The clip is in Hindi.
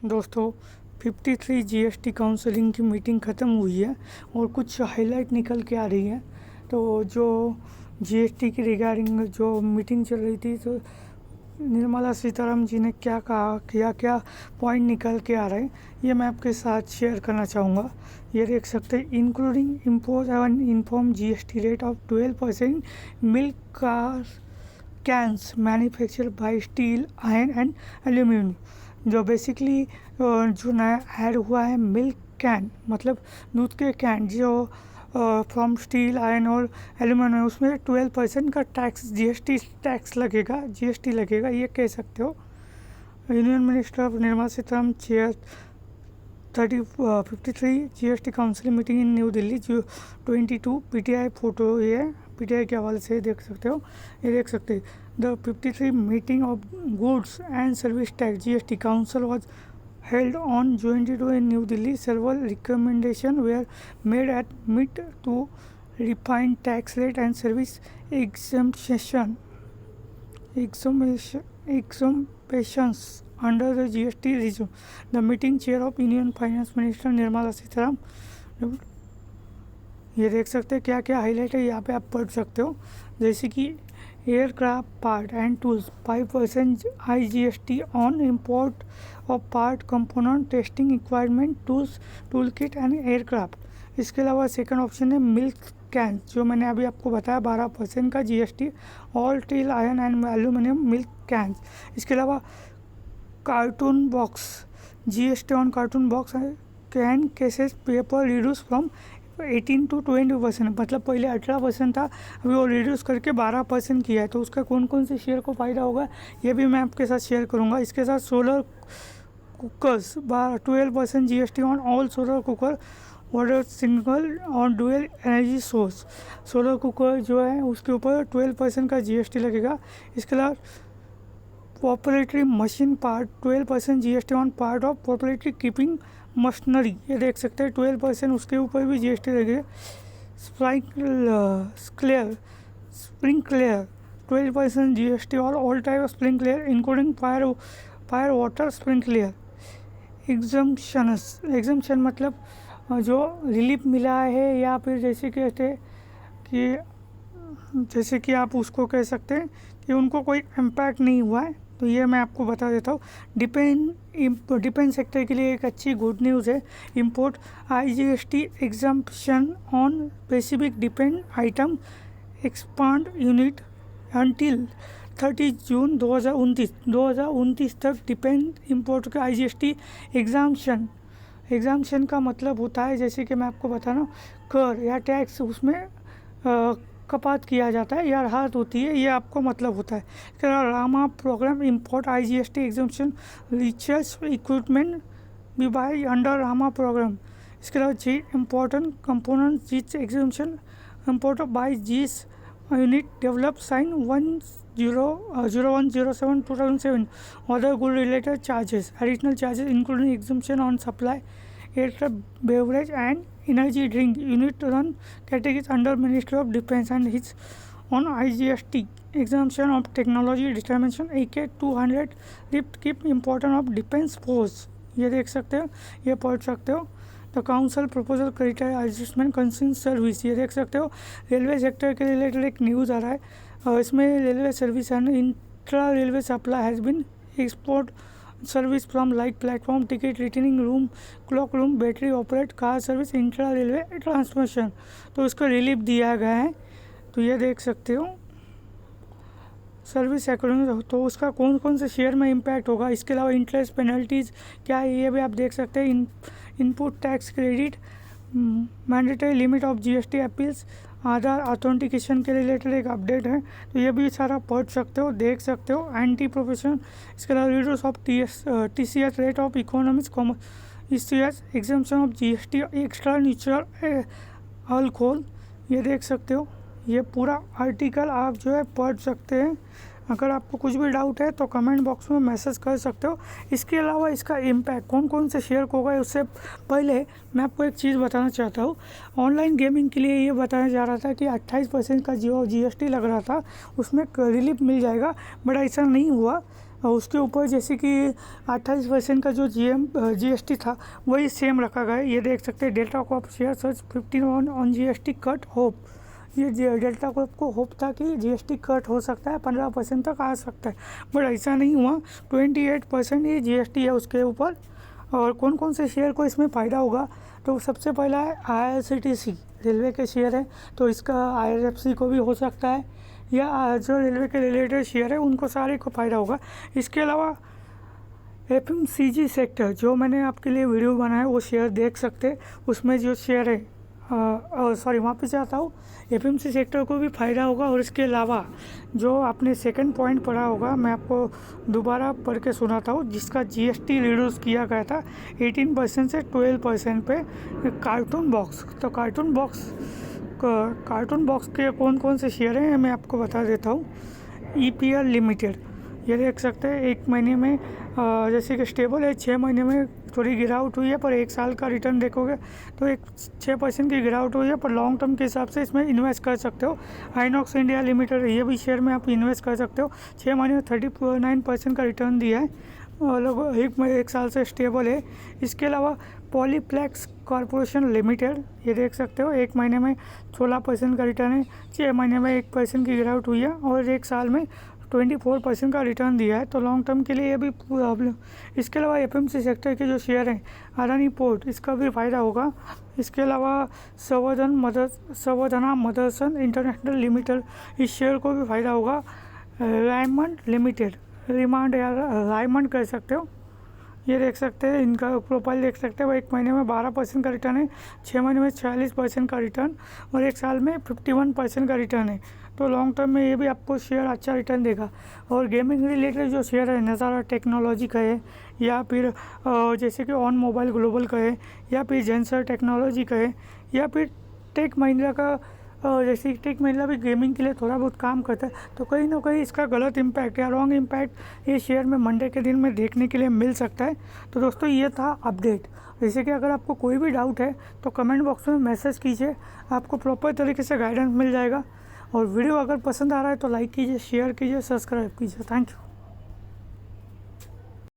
दोस्तों 53 जीएसटी काउंसलिंग की मीटिंग ख़त्म हुई है और कुछ हाईलाइट निकल के आ रही है। तो जो जीएसटी की रिगार्डिंग जो मीटिंग चल रही थी, तो निर्मला सीतारामन जी ने क्या कहा, क्या पॉइंट निकल के आ रहे हैं, ये मैं आपके साथ शेयर करना चाहूँगा। ये देख सकते हैं, including impose and inform GST rate of 12% milk cans manufacture by steel, iron and aluminium. जो बेसिकली जो नया ऐड हुआ है मिल्क कैन, मतलब दूध के कैन जो फ्रॉम स्टील, आयरन और एल्यूमिनियम, उसमें 12% का टैक्स टैक्स लगेगा, जीएसटी लगेगा, ये कह सकते हो। Union minister of Nirmala Sitharaman chair 53 GST council meeting in new Delhi जो 22 पीटीआई फोटो, ये पीटीआई के हवाले से देख सकते हो। ये देख सकते हैं, the 53 meeting of goods and service tax GST council was held on 22 in New Delhi. Several recommendations were made at MIT to refine tax rate and service exemptions under the GST regime. The meeting chair of Union Finance Minister Nirmala Sitharaman, ये देख सकते हैं क्या क्या हाईलाइट है, यहाँ पे आप पढ़ सकते हो। जैसे कि aircraft part and tools 5% IGST on import of part component testing requirement tools tool kit and aircraft. इसके अलावा सेकंड ऑप्शन है मिल्क कैन, जो मैंने अभी आपको बताया 12% का GST all steel, iron and aluminium milk can. इसके अलावा cartoon box GST on cartoon box can cases paper reduce from 18 to 20%, मतलब पहले 18% था, अभी वो रिड्यूस करके 12% किया है। तो उसका कौन कौन से शेयर को फ़ायदा होगा, ये भी मैं आपके साथ शेयर करूंगा। इसके साथ solar cookers 12% GST on all solar cooker order single on dual energy source. Solar cooker जो है उसके ऊपर 12% का GST लगेगा। इसके अलावा poultry machine part 12% GST on part of poultry keeping machinery, ये देख सकते हैं 12%, उसके ऊपर भी GST लगेगा। Sprinkler 12% GST all type of sprinkler including fire water sprinkler. Exemption मतलब जो रिलीफ मिला है, या फिर जैसे कहते हैं कि जैसे कि आप उसको कह सकते हैं कि उनको कोई इम्पैक्ट नहीं हुआ है, तो ये मैं आपको बता देता हूँ। डिफेंस सेक्टर के लिए एक अच्छी गुड न्यूज़ है। Import IGST exemption on specific defence item expand unit until 30 जून 2029 तक। डिफेंस इंपोर्ट का IGST एग्जाम्पशन का मतलब होता है, जैसे कि मैं आपको बता रहा हूँ, कर या टैक्स उसमें कपात किया जाता है या राहत होती है, ये आपको मतलब होता है। रामा programme import IGST exemption research equipment भी बाय अंडर रामा प्रोग्राम। इसके अलावा जी इम्पोर्टेंट कंपोनेंट जीस एग्जम्पशन इम्पोर्ट बाय जीस unit develop sign 0107/2007। Other good related charges additional charges including exemption on supply aircraft, beverage and energy drink unit run categories under Ministry of Defence and his on IGST exemption of technology determination AK 200 lift keep important of defense force, ये देख सकते हो, ये पढ़ सकते हो। The council proposal criteria adjustment consumer service, ये देख सकते हो। रेलवे सेक्टर के रिलेटेड एक न्यूज़ आ रहा है, इसमें railway service and intra railway supply has been export service from like platform ticket returning room clock room battery operate car service intra railway transmission, तो उसको रिलीफ दिया गया है। तो ये देख सकते हो सर्विस अकॉर्डिंग, तो उसका कौन कौन से शेयर में इम्पैक्ट होगा। इसके अलावा इंटरेस्ट पेनल्टीज़ क्या है, ये भी आप देख सकते हैं। Input tax credit, mandatory limit of GST appeals, Aadhaar authentication के रिलेटेड एक अपडेट है, तो ये भी सारा पढ़ सकते हो, देख सकते हो। एंटी प्रोफेशन, इसके अलावा reduce of TCS rate of economics commerce exemption of GST extra neutral alcohol, ये देख सकते हो। ये पूरा आर्टिकल आप जो है पढ़ सकते हैं। अगर आपको कुछ भी डाउट है तो कमेंट बॉक्स में मैसेज कर सकते हो। इसके अलावा इसका इम्पैक्ट कौन कौन से शेयर को होगा, उससे पहले मैं आपको एक चीज़ बताना चाहता हूँ। ऑनलाइन गेमिंग के लिए ये बताया जा रहा था कि 28% का जो GST लग रहा था उसमें रिलीफ मिल जाएगा, बट ऐसा नहीं हुआ। और उसके ऊपर जैसे कि 28% का जो GST था वही सेम रखा गया है। ये देख सकते हैं delta Corp share search 51 on GST cut hope. ये डेल्टा कॉर्प को होप था कि GST कट हो सकता है, 15% तक आ सकता है, बट ऐसा नहीं हुआ। 28% ये GST है उसके ऊपर। और कौन कौन से शेयर को इसमें फ़ायदा होगा, तो सबसे पहला है IRCTC, रेलवे के शेयर है, तो इसका IRFC को भी हो सकता है, या जो रेलवे के रिलेटेड शेयर है उनको सारे को फ़ायदा होगा। इसके अलावा FMCG सेक्टर, जो मैंने आपके लिए वीडियो बनाया वो शेयर देख सकते, उसमें जो शेयर है सॉरी वापस जाता हूँ, FMC सेक्टर को भी फ़ायदा होगा। और इसके अलावा जो आपने सेकंड पॉइंट पढ़ा होगा, मैं आपको दोबारा पढ़ के सुनाता हूँ, जिसका GST रिड्यूस किया गया था 18% से 12% पे, कार्टून बॉक्स। तो कार्टून बॉक्स के कौन कौन से शेयर हैं मैं आपको बता देता हूँ। EPL लिमिटेड, ये देख सकते हैं 1 महीने में जैसे कि स्टेबल है, 6 महीने में थोड़ी गिरावट हुई है, पर 1 साल का रिटर्न देखोगे तो 6% की गिरावट हुई है, पर लॉन्ग टर्म के हिसाब से इसमें इन्वेस्ट कर सकते हो। आइनॉक्स इंडिया लिमिटेड, ये भी शेयर में आप इन्वेस्ट कर सकते हो, 6 महीने में 39% का रिटर्न दिया है, लगभग 1 साल से स्टेबल है। इसके अलावा पॉलीप्लेक्स कॉरपोरेशन लिमिटेड, ये देख सकते हो 1 महीने में 16% का रिटर्न है, 6 महीने में 1% की गिरावट हुई है, और 1 साल में 24% का रिटर्न दिया है, तो लॉन्ग टर्म के लिए ये भी प्रॉब्लम। इसके अलावा FMC सेक्टर के जो शेयर हैं, अडानी पोर्ट, इसका भी फ़ायदा होगा। इसके अलावा संवर्धना मदरसन इंटरनेशनल लिमिटेड, इस शेयर को भी फ़ायदा होगा। रायमंड लिमिटेड, रायमंड कर सकते हो, ये देख सकते हैं, इनका प्रोफाइल देख सकते हो, 1 महीने में 12% का रिटर्न है, 6 महीने में 46% का रिटर्न, और 1 साल में 51% का रिटर्न है, तो लॉन्ग टर्म में ये भी आपको शेयर अच्छा रिटर्न देगा। और गेमिंग रिलेटेड जो शेयर है, नज़ारा टेक्नोलॉजी का है, या फिर जैसे कि ऑन मोबाइल ग्लोबल का है, या फिर जेंसर टेक्नोलॉजी का है, या फिर टेक महिंद्रा का, जैसे टेक महिंद्रा भी गेमिंग के लिए थोड़ा बहुत काम करता है, तो कहीं ना कहीं इसका गलत इम्पैक्ट या रॉन्ग इम्पैक्ट ये शेयर में मंडे के दिन में देखने के लिए मिल सकता है। तो दोस्तों ये था अपडेट। जैसे कि अगर आपको कोई भी डाउट है तो कमेंट बॉक्स में मैसेज कीजिए, आपको प्रॉपर तरीके से गाइडेंस मिल जाएगा। और वीडियो अगर पसंद आ रहा है तो लाइक कीजिए, शेयर कीजिए, सब्सक्राइब कीजिए। Thank you.